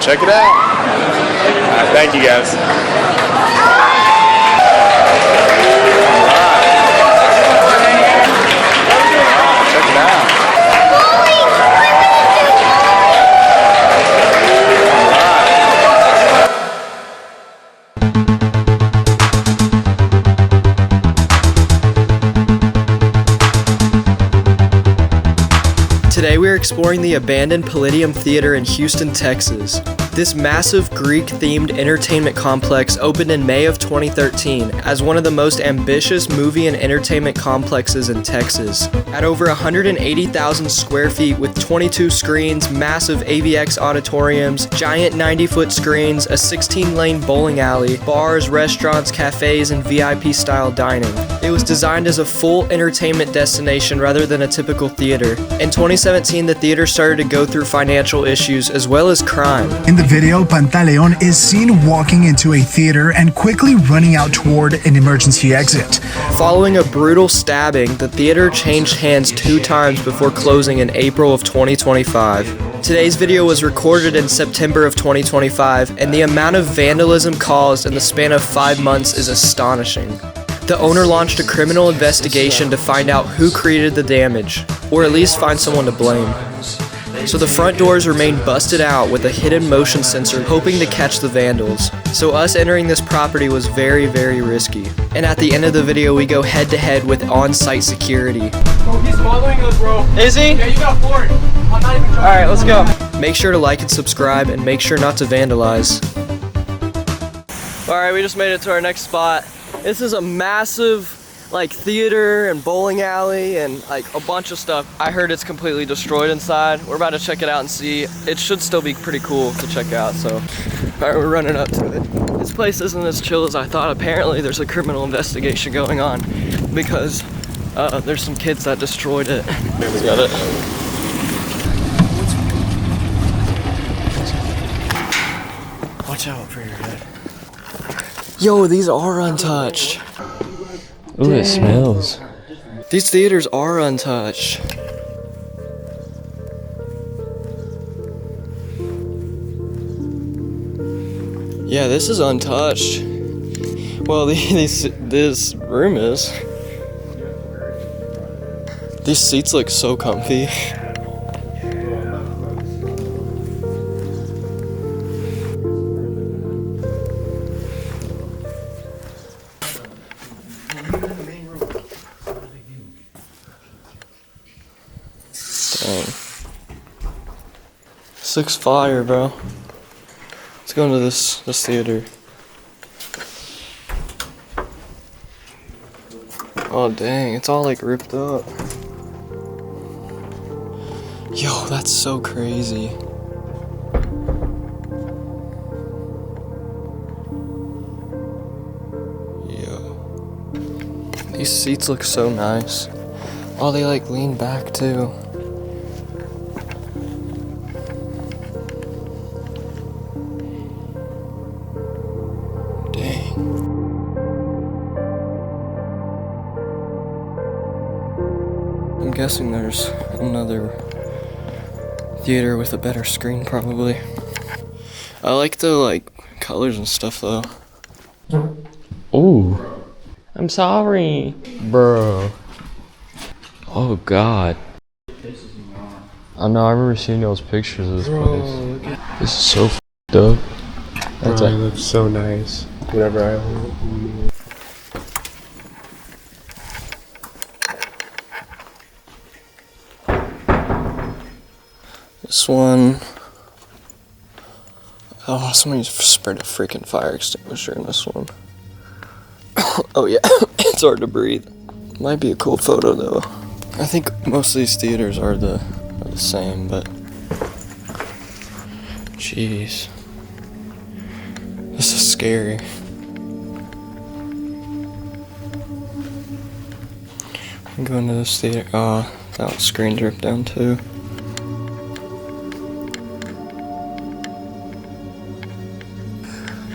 check it out. Thank you guys. Check it out. Today we are exploring the abandoned Palladium Theater in Houston, Texas. This massive Greek-themed entertainment complex opened in May of 2013 as one of the most ambitious movie and entertainment complexes in Texas. At over 180,000 square feet with 22 screens, massive AVX auditoriums, giant 90-foot screens, a 16-lane bowling alley, bars, restaurants, cafes, and VIP-style dining. It was designed as a full entertainment destination rather than a typical theater. In 2017, the theater started to go through financial issues as well as crime. In the video, Pantaleon is seen walking into a theater and quickly running out toward an emergency exit. Following a brutal stabbing, the theater changed hands 2 times before closing in April of 2025. Today's video was recorded in September of 2025, and the amount of vandalism caused in the span of 5 months is astonishing. The owner launched a criminal investigation to find out who created the damage, or at least find someone to blame. So the front doors remain busted out with a hidden motion sensor hoping to catch the vandals. So us entering this property was very, very risky. And at the end of the video, we go head to head with on-site security. Oh, he's following us, bro. Is he? Yeah, you got forward. I'm not even trying. Alright, let's go. Make sure to like and subscribe and make sure not to vandalize. Alright, we just made it to our next spot. This is a massive theater and bowling alley and a bunch of stuff. I heard it's completely destroyed inside. We're about to check it out and see. It should still be pretty cool to check out, so alright, we're running up to it. This place isn't as chill as I thought. Apparently there's a criminal investigation going on because there's some kids that destroyed it. We got it. Watch out for your head. Yo, these are untouched. Ooh, it smells. These theaters are untouched. Yeah, this is untouched. Well, this room is. These seats look so comfy. Dang. 6 fire, bro. Let's go into this theater. Oh dang, it's all ripped up. Yo, that's so crazy. Yo. These seats look so nice. Oh, they lean back too. I'm guessing there's another theater with a better screen probably. I like the colors and stuff though. Ooh. I'm sorry. Bro. Oh god. I know, I remember seeing those pictures of this place. This is so f***ed up. That's it looks so nice. Whenever I went. This one. Oh, somebody spread a freaking fire extinguisher in this one. Oh yeah, it's hard to breathe. Might be a cool photo though. I think most of these theaters are the same, but jeez, this is scary. I'm going to this theater. Oh, that screen dripped down too.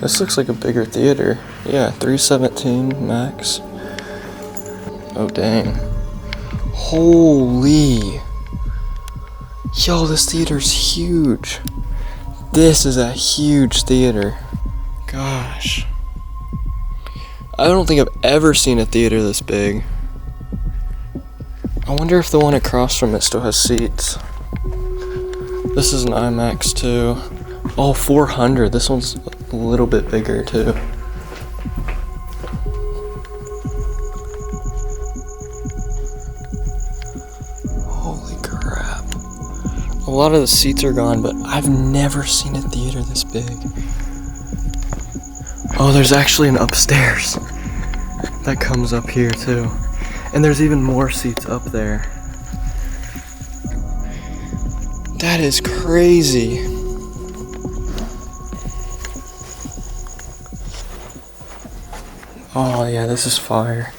This looks like a bigger theater. Yeah, 317 max. Oh dang. Holy. Yo, this theater's huge. This is a huge theater. Gosh. I don't think I've ever seen a theater this big. I wonder if the one across from it still has seats. This is an IMAX too. Oh, 400. This one's a little bit bigger too. Holy crap. A lot of the seats are gone, but I've never seen a theater this big. Oh, there's actually an upstairs that comes up here too. And there's even more seats up there. That is crazy. Oh yeah, this is fire.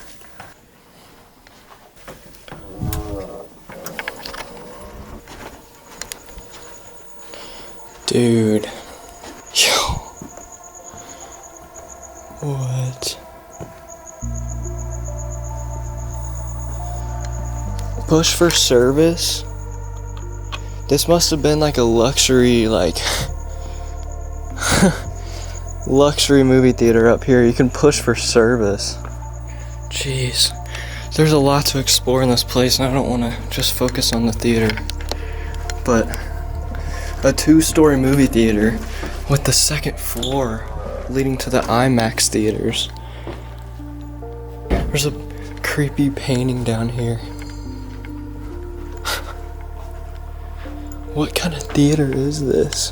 Dude. Yo. What? Push for service? This must have been like a luxury, luxury movie theater up here. You can push for service. Jeez. There's a lot to explore in this place, and I don't want to just focus on the theater. But a 2-story movie theater with the second floor leading to the IMAX theaters. There's a creepy painting down here. What kind of theater is this?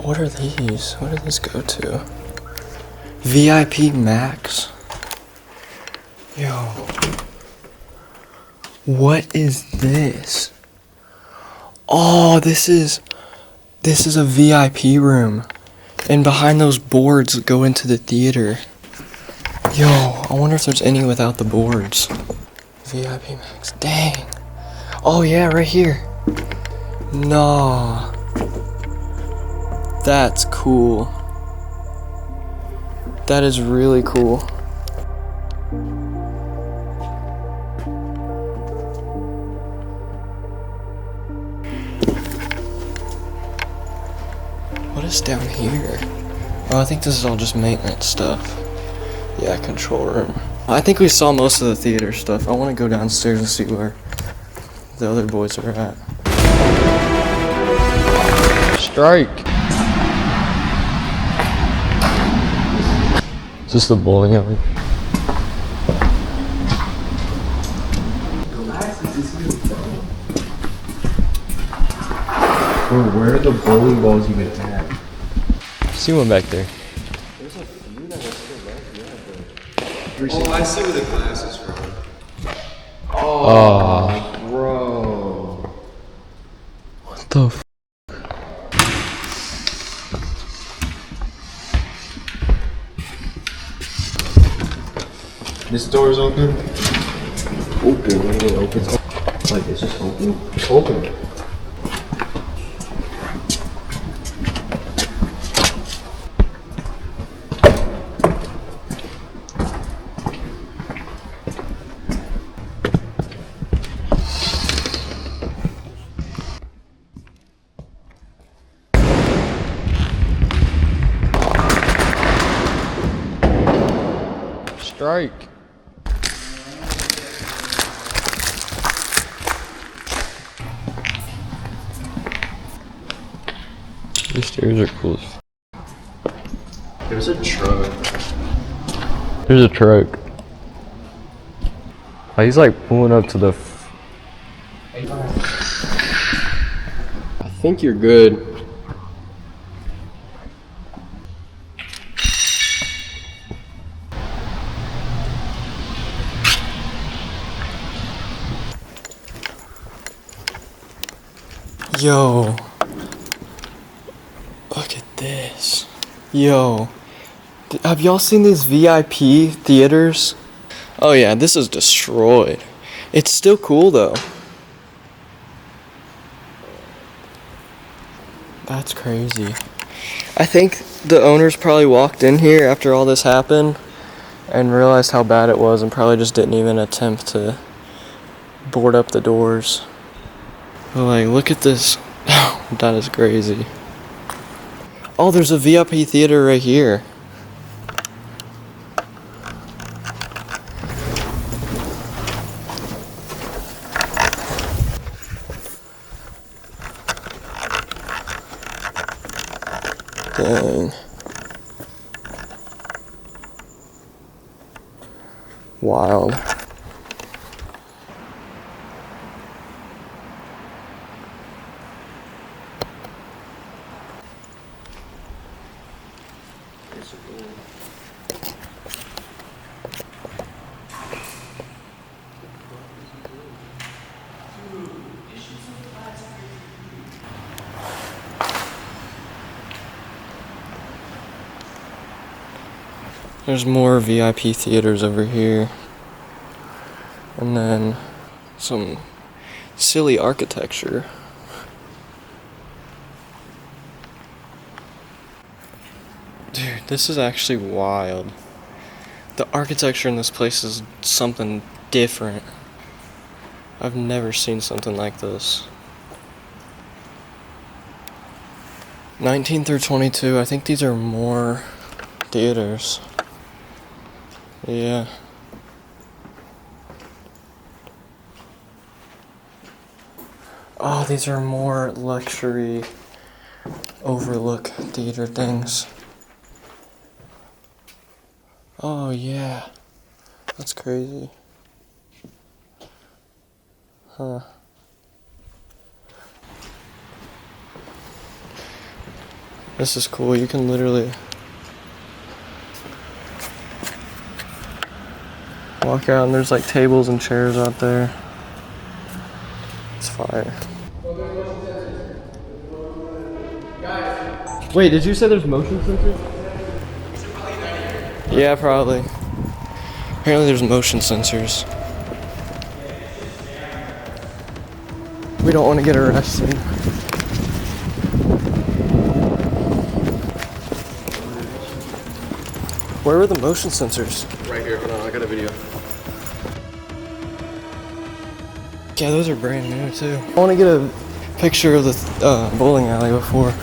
What are these? What do these go to? VIP Max? Yo. What is this? Oh, this is a VIP room. And behind those boards go into the theater. Yo, I wonder if there's any without the boards. VIP Max. Dang. Oh yeah, right here. Nah. That's cool. That is really cool. What is down here? Oh, I think this is all just maintenance stuff. Yeah, control room. I think we saw most of the theater stuff. I want to go downstairs and see where the other boys are at. Strike. Is this the bowling alley? Bro, where are the bowling balls even at? See one back there. Oh, I see where the glass is from. Oh, Bro. what the f? This door's open. Open. What do you mean open? Like it's just open. It's open. Strike. These stairs are cool as f. There's a truck. There's a truck. Oh, he's like pulling up to the f. I think you're good. Yo. Look at this. Yo. Have y'all seen these VIP theaters? Oh yeah, this is destroyed. It's still cool though. That's crazy. I think the owners probably walked in here after all this happened and realized how bad it was and probably just didn't even attempt to board up the doors. But like, look at this. That is crazy. Oh, there's a VIP theater right here. Dang. Wild. There's more VIP theaters over here. And then some silly architecture. Dude, this is actually wild. The architecture in this place is something different. I've never seen something like this. 19 through 22, I think these are more theaters. Yeah. Oh, these are more luxury overlook theater things. Oh yeah. That's crazy. Huh. This is cool. You can literally walk out and there's like tables and chairs out there. It's fire. Wait, did you say there's motion sensors? Yeah, probably. Apparently there's motion sensors. We don't want to get arrested. Where were the motion sensors? Right here, hold on, I got a video. Yeah, those are brand new too. I want to get a picture of the bowling alley before.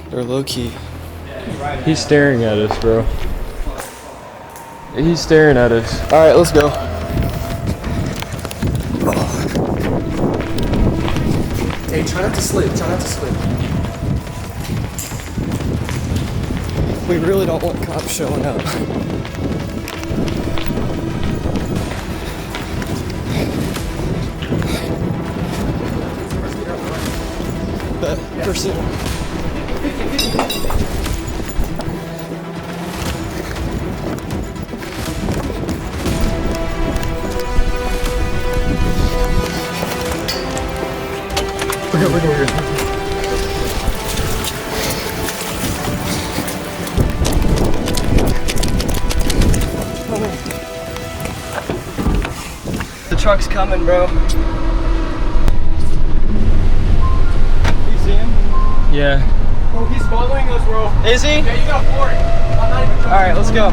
They're low key. He's staring at us, bro. He's staring at us. All right, let's go. Hey, try not to slip. Try not to slip. We really don't want cops showing up. But pursue. We're good. The truck's coming, bro. You see him? Yeah. Bro, he's following us, bro. Is he? Yeah, you got for it. I'm not even joking. All right, let's go.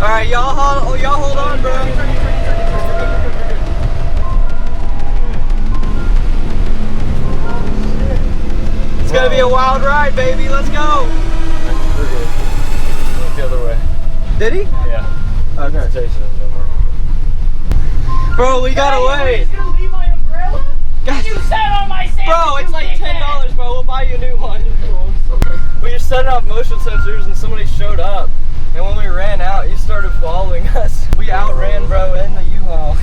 All right, y'all hold on, bro. It's gonna be a wild ride, baby. Let's go. The other way. Did he? Yeah. Okay. Station doesn't work. Bro, we got away. You're gonna leave my umbrella? You sat on my sandwich. Bro, it's like $10, bro. We'll buy you a new one. We just set up motion sensors and somebody showed up. And when we ran out, you started following us. We outran, bro, in the U-Haul.